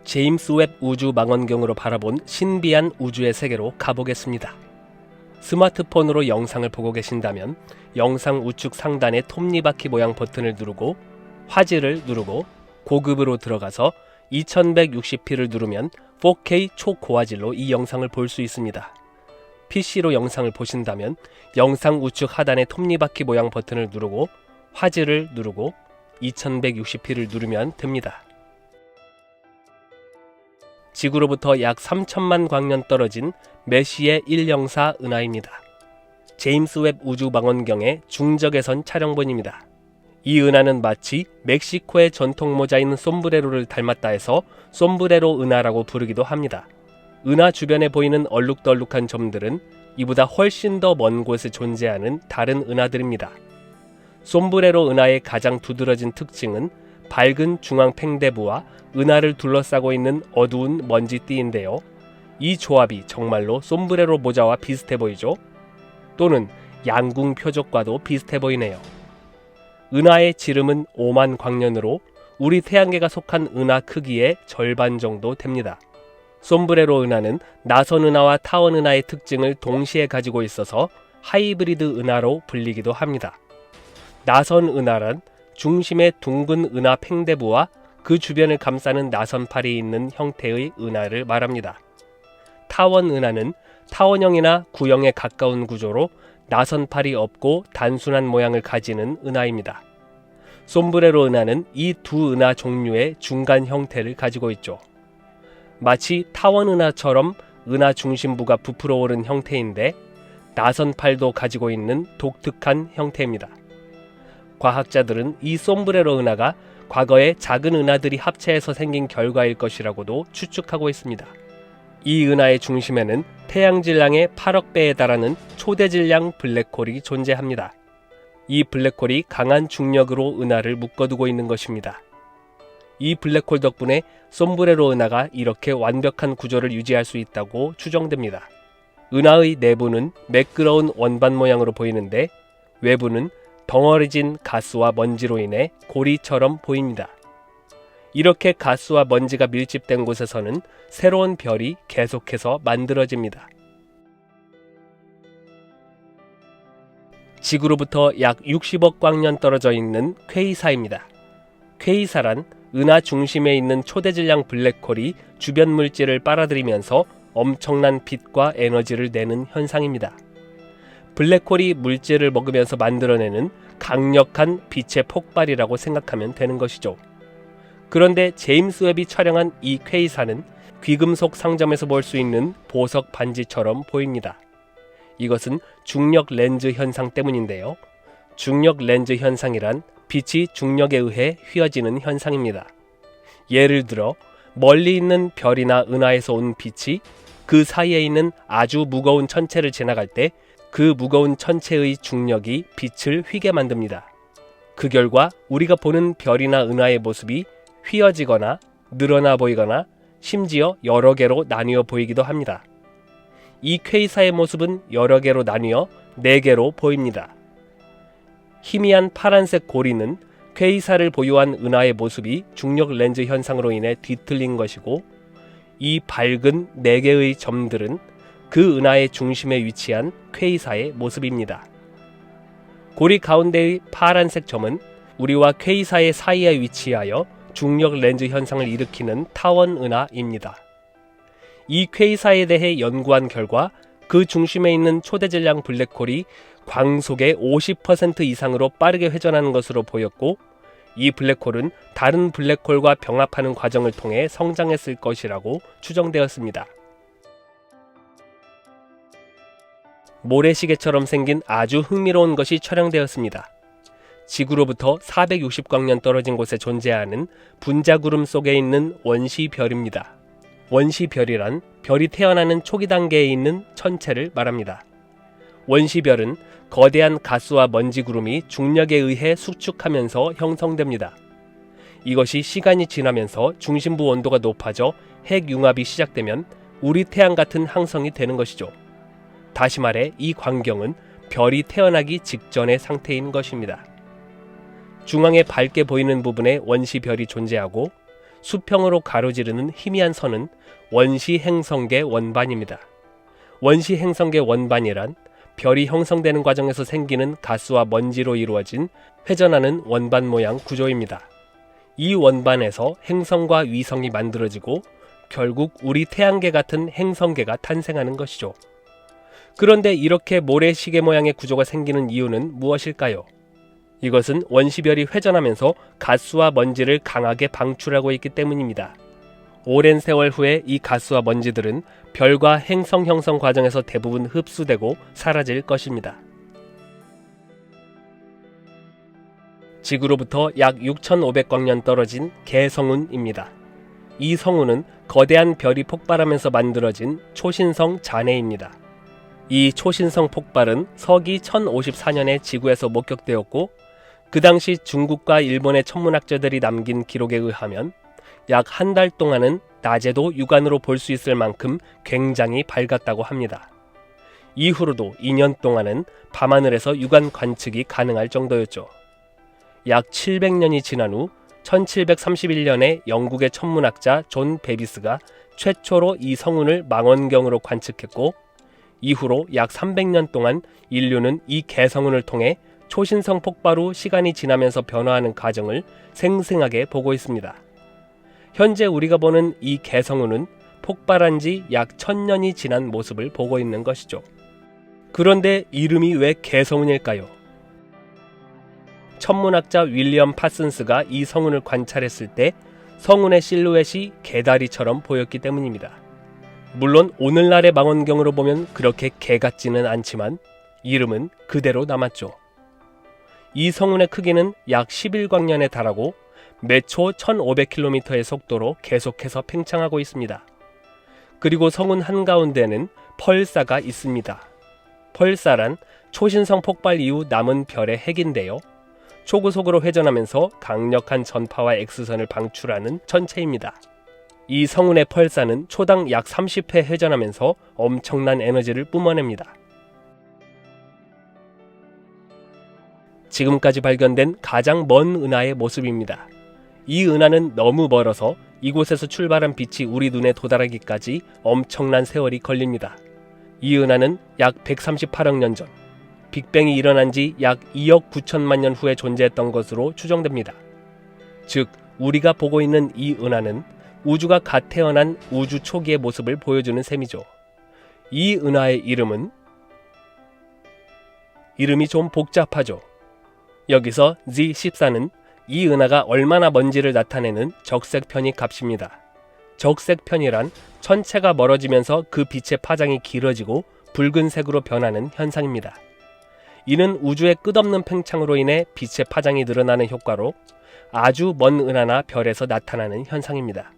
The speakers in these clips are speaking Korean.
제임스 웹 우주 망원경으로 바라본 신비한 우주의 세계로 가보겠습니다. 스마트폰으로 영상을 보고 계신다면 영상 우측 상단의 톱니바퀴 모양 버튼을 누르고 화질을 누르고 고급으로 들어가서 2160p를 누르면 4K 초고화질로 이 영상을 볼 수 있습니다. PC로 영상을 보신다면 영상 우측 하단의 톱니바퀴 모양 버튼을 누르고 화질을 누르고 2160p를 누르면 됩니다. 지구로부터 약 3천만 광년 떨어진 메시의 104 은하입니다. 제임스 웹 우주 망원경의 중적외선 촬영본입니다. 이 은하는 마치 멕시코의 전통 모자인 솜브레로를 닮았다 해서 솜브레로 은하라고 부르기도 합니다. 은하 주변에 보이는 얼룩덜룩한 점들은 이보다 훨씬 더 먼 곳에 존재하는 다른 은하들입니다. 솜브레로 은하의 가장 두드러진 특징은 밝은 중앙 팽대부와 은하를 둘러싸고 있는 어두운 먼지띠인데요. 이 조합이 정말로 솜브레로 모자와 비슷해 보이죠? 또는 양궁 표적과도 비슷해 보이네요. 은하의 지름은 5만 광년으로 우리 태양계가 속한 은하 크기의 절반 정도 됩니다. 솜브레로 은하는 나선 은하와 타원 은하의 특징을 동시에 가지고 있어서 하이브리드 은하로 불리기도 합니다. 나선 은하란 중심에 둥근 은하 팽대부와 그 주변을 감싸는 나선팔이 있는 형태의 은하를 말합니다. 타원 은하는 타원형이나 구형에 가까운 구조로 나선팔이 없고 단순한 모양을 가지는 은하입니다. 솜브레로 은하는 이 두 은하 종류의 중간 형태를 가지고 있죠. 마치 타원 은하처럼 은하 중심부가 부풀어 오른 형태인데 나선팔도 가지고 있는 독특한 형태입니다. 과학자들은 이 솜브레로 은하가 과거에 작은 은하들이 합체해서 생긴 결과일 것이라고도 추측하고 있습니다. 이 은하의 중심에는 태양질량의 8억 배에 달하는 초대질량 블랙홀이 존재합니다. 이 블랙홀이 강한 중력으로 은하를 묶어두고 있는 것입니다. 이 블랙홀 덕분에 솜브레로 은하가 이렇게 완벽한 구조를 유지할 수 있다고 추정됩니다. 은하의 내부는 매끄러운 원반 모양으로 보이는데 외부는 덩어리진 가스와 먼지로 인해 고리처럼 보입니다. 이렇게 가스와 먼지가 밀집된 곳에서는 새로운 별이 계속해서 만들어집니다. 지구로부터 약 60억 광년 떨어져 있는 퀘이사입니다. 퀘이사란 은하 중심에 있는 초대질량 블랙홀이 주변 물질을 빨아들이면서 엄청난 빛과 에너지를 내는 현상입니다. 블랙홀이 물질을 먹으면서 만들어내는 강력한 빛의 폭발이라고 생각하면 되는 것이죠. 그런데 제임스 웹이 촬영한 이 퀘이사는 귀금속 상점에서 볼 수 있는 보석 반지처럼 보입니다. 이것은 중력 렌즈 현상 때문인데요. 중력 렌즈 현상이란 빛이 중력에 의해 휘어지는 현상입니다. 예를 들어 멀리 있는 별이나 은하에서 온 빛이 그 사이에 있는 아주 무거운 천체를 지나갈 때 그 무거운 천체의 중력이 빛을 휘게 만듭니다. 그 결과 우리가 보는 별이나 은하의 모습이 휘어지거나 늘어나 보이거나 심지어 여러 개로 나뉘어 보이기도 합니다. 이 퀘이사의 모습은 여러 개로 나뉘어 4개로 보입니다. 희미한 파란색 고리는 퀘이사를 보유한 은하의 모습이 중력 렌즈 현상으로 인해 뒤틀린 것이고 이 밝은 4개의 점들은 그 은하의 중심에 위치한 퀘이사의 모습입니다. 고리 가운데의 파란색 점은 우리와 퀘이사의 사이에 위치하여 중력 렌즈 현상을 일으키는 타원 은하입니다. 이 퀘이사에 대해 연구한 결과 그 중심에 있는 초대질량 블랙홀이 광속의 50% 이상으로 빠르게 회전하는 것으로 보였고 이 블랙홀은 다른 블랙홀과 병합하는 과정을 통해 성장했을 것이라고 추정되었습니다. 모래시계처럼 생긴 아주 흥미로운 것이 촬영되었습니다. 지구로부터 460광년 떨어진 곳에 존재하는 분자구름 속에 있는 원시별입니다. 원시별이란 별이 태어나는 초기 단계에 있는 천체를 말합니다. 원시별은 거대한 가스와 먼지 구름이 중력에 의해 수축하면서 형성됩니다. 이것이 시간이 지나면서 중심부 온도가 높아져 핵융합이 시작되면 우리 태양 같은 항성이 되는 것이죠. 다시 말해 이 광경은 별이 태어나기 직전의 상태인 것입니다. 중앙에 밝게 보이는 부분에 원시별이 존재하고 수평으로 가로지르는 희미한 선은 원시 행성계 원반입니다. 원시 행성계 원반이란 별이 형성되는 과정에서 생기는 가스와 먼지로 이루어진 회전하는 원반 모양 구조입니다. 이 원반에서 행성과 위성이 만들어지고 결국 우리 태양계 같은 행성계가 탄생하는 것이죠. 그런데 이렇게 모래시계 모양의 구조가 생기는 이유는 무엇일까요? 이것은 원시별이 회전하면서 가스와 먼지를 강하게 방출하고 있기 때문입니다. 오랜 세월 후에 이 가스와 먼지들은 별과 행성 형성 과정에서 대부분 흡수되고 사라질 것입니다. 지구로부터 약 6,500광년 떨어진 개성운입니다. 이 성운은 거대한 별이 폭발하면서 만들어진 초신성 잔해입니다. 이 초신성 폭발은 서기 1054년에 지구에서 목격되었고 그 당시 중국과 일본의 천문학자들이 남긴 기록에 의하면 약 한 달 동안은 낮에도 육안으로 볼 수 있을 만큼 굉장히 밝았다고 합니다. 이후로도 2년 동안은 밤하늘에서 육안 관측이 가능할 정도였죠. 약 700년이 지난 후 1731년에 영국의 천문학자 존 베비스가 최초로 이 성운을 망원경으로 관측했고 이후로 약 300년 동안 인류는 이 개성운을 통해 초신성 폭발 후 시간이 지나면서 변화하는 과정을 생생하게 보고 있습니다. 현재 우리가 보는 이 개성운은 폭발한 지 약 1000년이 지난 모습을 보고 있는 것이죠. 그런데 이름이 왜 개성운일까요? 천문학자 윌리엄 파슨스가 이 성운을 관찰했을 때 성운의 실루엣이 개다리처럼 보였기 때문입니다. 물론 오늘날의 망원경으로 보면 그렇게 개 같지는 않지만 이름은 그대로 남았죠. 이 성운의 크기는 약 11광년에 달하고 매초 1500km의 속도로 계속해서 팽창하고 있습니다. 그리고 성운 한가운데는 펄사가 있습니다. 펄사란 초신성 폭발 이후 남은 별의 핵인데요. 초고속으로 회전하면서 강력한 전파와 X선을 방출하는 천체입니다. 이 성운의 펄사는 초당 약 30회 회전하면서 엄청난 에너지를 뿜어냅니다. 지금까지 발견된 가장 먼 은하의 모습입니다. 이 은하는 너무 멀어서 이곳에서 출발한 빛이 우리 눈에 도달하기까지 엄청난 세월이 걸립니다. 이 은하는 약 138억 년 전, 빅뱅이 일어난 지 약 2억 9천만 년 후에 존재했던 것으로 추정됩니다. 즉, 우리가 보고 있는 이 은하는 우주가 갓 태어난 우주 초기의 모습을 보여주는 셈이죠. 이 은하의 이름이 좀 복잡하죠. 여기서 Z14는 이 은하가 얼마나 먼지를 나타내는 적색편이 값입니다. 적색편이란 천체가 멀어지면서 그 빛의 파장이 길어지고 붉은색으로 변하는 현상입니다. 이는 우주의 끝없는 팽창으로 인해 빛의 파장이 늘어나는 효과로 아주 먼 은하나 별에서 나타나는 현상입니다.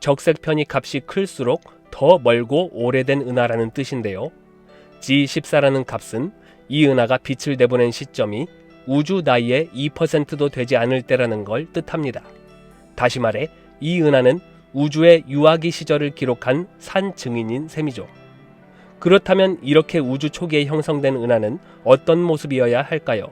적색편이 값이 클수록 더 멀고 오래된 은하라는 뜻인데요. G14라는 값은 이 은하가 빛을 내보낸 시점이 우주 나이의 2%도 되지 않을 때라는 걸 뜻합니다. 다시 말해 이 은하는 우주의 유아기 시절을 기록한 산 증인인 셈이죠. 그렇다면 이렇게 우주 초기에 형성된 은하는 어떤 모습이어야 할까요?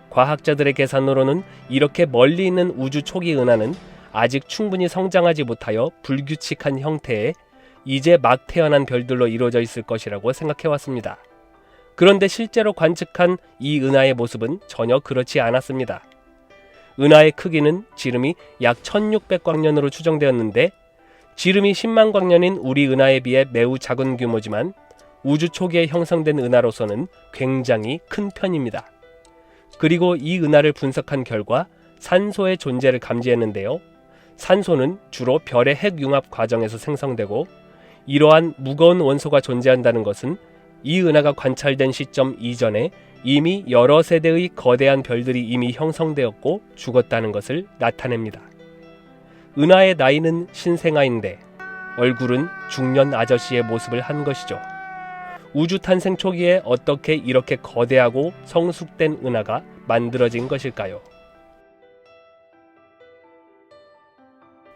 과학자들의 계산으로는 이렇게 멀리 있는 우주 초기 은하는 아직 충분히 성장하지 못하여 불규칙한 형태의 이제 막 태어난 별들로 이루어져 있을 것이라고 생각해왔습니다. 그런데 실제로 관측한 이 은하의 모습은 전혀 그렇지 않았습니다. 은하의 크기는 지름이 약 1600광년으로 추정되었는데 지름이 10만 광년인 우리 은하에 비해 매우 작은 규모지만 우주 초기에 형성된 은하로서는 굉장히 큰 편입니다. 그리고 이 은하를 분석한 결과 산소의 존재를 감지했는데요. 산소는 주로 별의 핵융합 과정에서 생성되고 이러한 무거운 원소가 존재한다는 것은 이 은하가 관찰된 시점 이전에 이미 여러 세대의 거대한 별들이 이미 형성되었고 죽었다는 것을 나타냅니다. 은하의 나이는 신생아인데 얼굴은 중년 아저씨의 모습을 한 것이죠. 우주 탄생 초기에 어떻게 이렇게 거대하고 성숙된 은하가 만들어진 것일까요?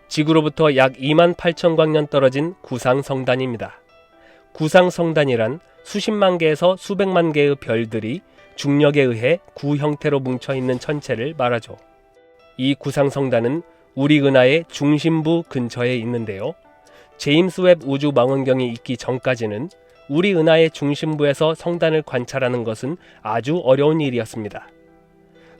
지구로부터 약 28,000광년 떨어진 구상성단입니다. 구상성단이란 수십만 개에서 수백만 개의 별들이 중력에 의해 구 형태로 뭉쳐있는 천체를 말하죠. 이 구상성단은 우리 은하의 중심부 근처에 있는데요. 제임스 웹 우주망원경이 있기 전까지는 우리 은하의 중심부에서 성단을 관찰하는 것은 아주 어려운 일이었습니다.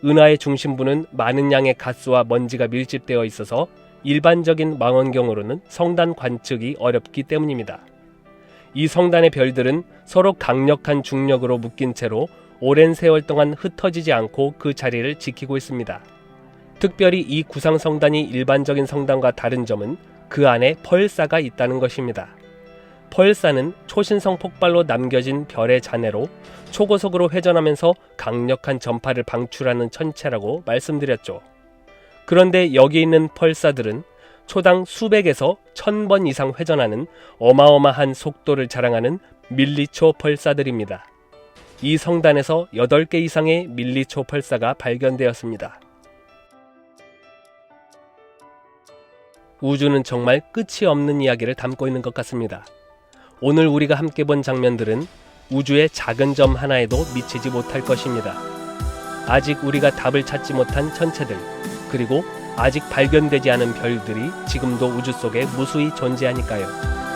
은하의 중심부는 많은 양의 가스와 먼지가 밀집되어 있어서 일반적인 망원경으로는 성단 관측이 어렵기 때문입니다. 이 성단의 별들은 서로 강력한 중력으로 묶인 채로 오랜 세월 동안 흩어지지 않고 그 자리를 지키고 있습니다. 특별히 이 구상 성단이 일반적인 성단과 다른 점은 그 안에 펄사가 있다는 것입니다. 펄사는 초신성 폭발로 남겨진 별의 잔해로 초고속으로 회전하면서 강력한 전파를 방출하는 천체라고 말씀드렸죠. 그런데 여기 있는 펄사들은 초당 수백에서 1000번 이상 회전하는 어마어마한 속도를 자랑하는 밀리초 펄사들입니다. 이 성단에서 8개 이상의 밀리초 펄사가 발견되었습니다. 우주는 정말 끝이 없는 이야기를 담고 있는 것 같습니다. 오늘 우리가 함께 본 장면들은 우주의 작은 점 하나에도 미치지 못할 것입니다. 아직 우리가 답을 찾지 못한 천체들, 그리고 아직 발견되지 않은 별들이 지금도 우주 속에 무수히 존재하니까요.